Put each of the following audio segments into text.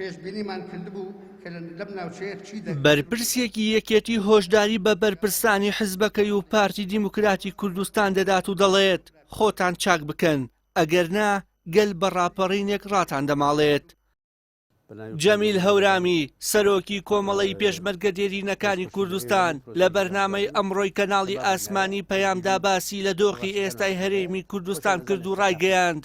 پێشبینیمان کردبوو کە لەم ناوچەیە چی دەکرێت. بەرپرسێکی یەکێتی هۆشداری بە بەرپرسانی حزبەکەی و پارتی دیموکراتی کوردستان دەدات و دەڵێت خۆتان چاک بکەن ئەگەرنا گەل بە ڕاپەڕینێک ڕاتان دەماڵێت. جەمیل هەورامی سەرۆکی کۆمەڵەی پێشمەرگە دێرینەکانی کوردستان لە بەرنامەی ئەمڕۆی کەناڵی ئاسمانی پەیامدا باسی لە دۆخی ئێستای هەرێمی کوردستان کرد و ڕایگەیاند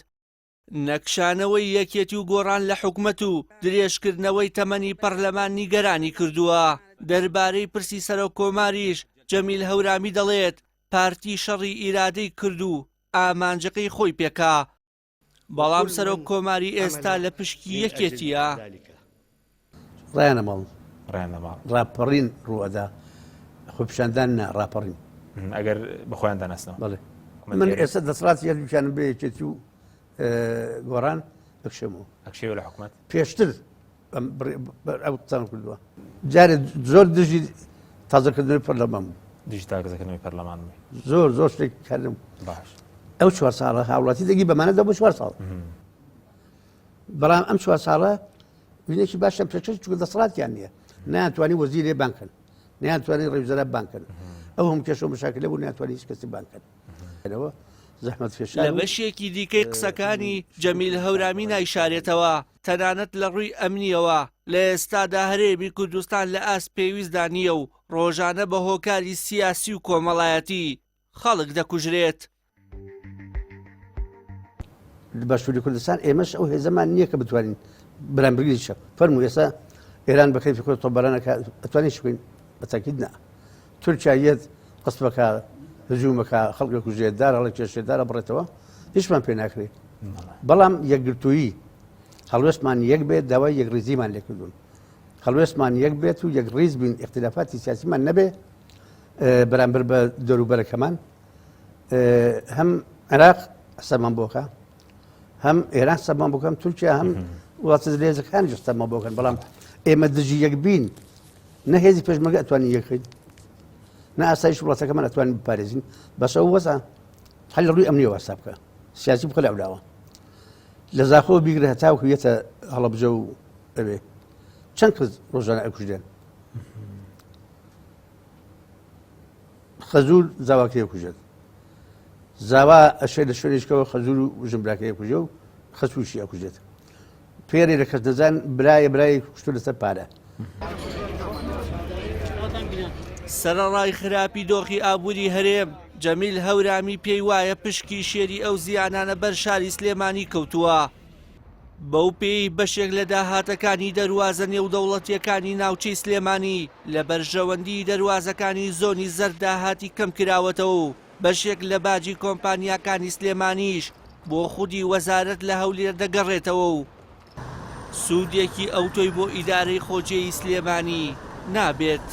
نەکشانەوەی یەکێتی و گۆڕان لە حکومەت و درێژکردنەوەی تەمەنی پەرلەمان نیگەرانی کردووە. دەربارەی پرسی سەرۆک کۆماریش جەمیل هەورامی دەڵێت پارتی شەڕی ئیرادەی کرد و ئامانجەکەی خۆی پێکا. بەڵام سەرۆک کۆماری ئێستا لە پشکی یەکێتیە. ڕایانەماڵ ڕاپەڕین ڕوئەدا خۆپیشاندان نا ڕاپەڕین ئەگەر بەخۆیان دانەستنەوە. بەڵێ من ئێستا دەسڵاتی یەکیشانم بێ یەکێتی و گۆڕان ئەکشەمەوە ئەکشێوە لە حکومەت پێشتر ئەو قسان کردووە جارێ زۆر دژی تازەکردنەوەی پەرلەمان بوو دژی تازەکردنەوەی پەرلەمان زۆر شتێک کردم باش. ئەو 4 ساڵە هاوڵاتی دەگی بەمانەدا بۆ 4 ساڵ بەڵام ئەم 4 ساڵە وینێکی باشە پێشتر چونکە دەسەڵاتیان نییە نەیانتوانی وەزیرێ بانکەن نەیانتوانی ڕێوزەرە بانکەن ئەو هەم کێشە و مشاکلە بوو نەیانتوانی هیچ کەسی بانکەن زەحمەت فێشار لە بەشێکی دیکەی قسەکانی جەمیل هەورامی نایشارێتەوە تەنانەت لە ڕووی ئەمنیەوە لە ئێستادا هەرێمی کوردستان لە ئاست پێویستدا نییە و ڕۆژانە بە هۆکاری سیاسی و کۆمەڵایەتی خەڵک دەکوژرێت. باشووری کوردستان ئێمەش ئەو هێزەمان نییە کە بتوانین بەرامبەری شە فەرموو ئێستا ئێران بە کەیفی خۆی تۆبەرانەکە ئەتوانین شوین بەتاکید نا تورکیایەت قسم بکە هجوومەکە خەڵکە کوژێتدار هەڵە کێشێدارە بڕێتەوە هیچمان پێ ناکرێت بەڵام یەکگرتوویی هەڵوێستمان یەک بێت داوای یەکڕیزیمان لێکردوون هەڵوێستمان یەک بێت و یەکڕیز بین اختلافاتی سیاسیمان نەبێ بەرامبەر بە دەوروبەرەکەمان هەم عێراق سەمان بۆکە هەم ئێران سەمان بۆکەم تورکیا هەم وڵاتە لێزەکانی سەمان بۆکەن بەڵام ئێمە دژی یەک بین نە هێزی پێشمەرگە ئەتوانین یەکڕین نە ئاسایش وڵاتەکەمان ئەتوانین بپارێزین بەس ئەو وەزە هەل لە ڕووی ئەمنیەوە ئاستا بکە سیاسی بکە لەولاوە لە زاخۆ بیگرە هەتاوکو یەتە هەڵەبجە و ئەوێ چەند کەس ڕۆژانە ئەکوژدێن خەزوور زاواکەیە کوژێت زاوا ئەشێ لە شوێنێکەوە خەزوور و ژمبراکەیە کوژە و خەسووشی ئەکوژێت پێرێ لە کەس دەزان برای کوشتو لەسەر پارە. سەرەڕای خراپی دۆخی ئابووری هەرێم جەمیل هەورامی پێی وایە پشکی شێری ئەو زیانانە بەر شاری سلێمانی کەوتووە. بەو پێی بەشێک لە داهاتەکانی دەواازە نێودەوڵەتیەکانی ناوچەی سلێمانی لە بەرژەوەندی دەواازەکانی زۆنی زەرداهاتی کەم کراوەتەوە و بەشێک لە باجی کۆمپانیاکانی سلێمانیش بۆ خودی وەزارەت لە هەولێر دەگەڕێتەوە و سوودێکی ئەوتۆی بۆ ئیدارەی خۆجێی سلێمانی نابێت.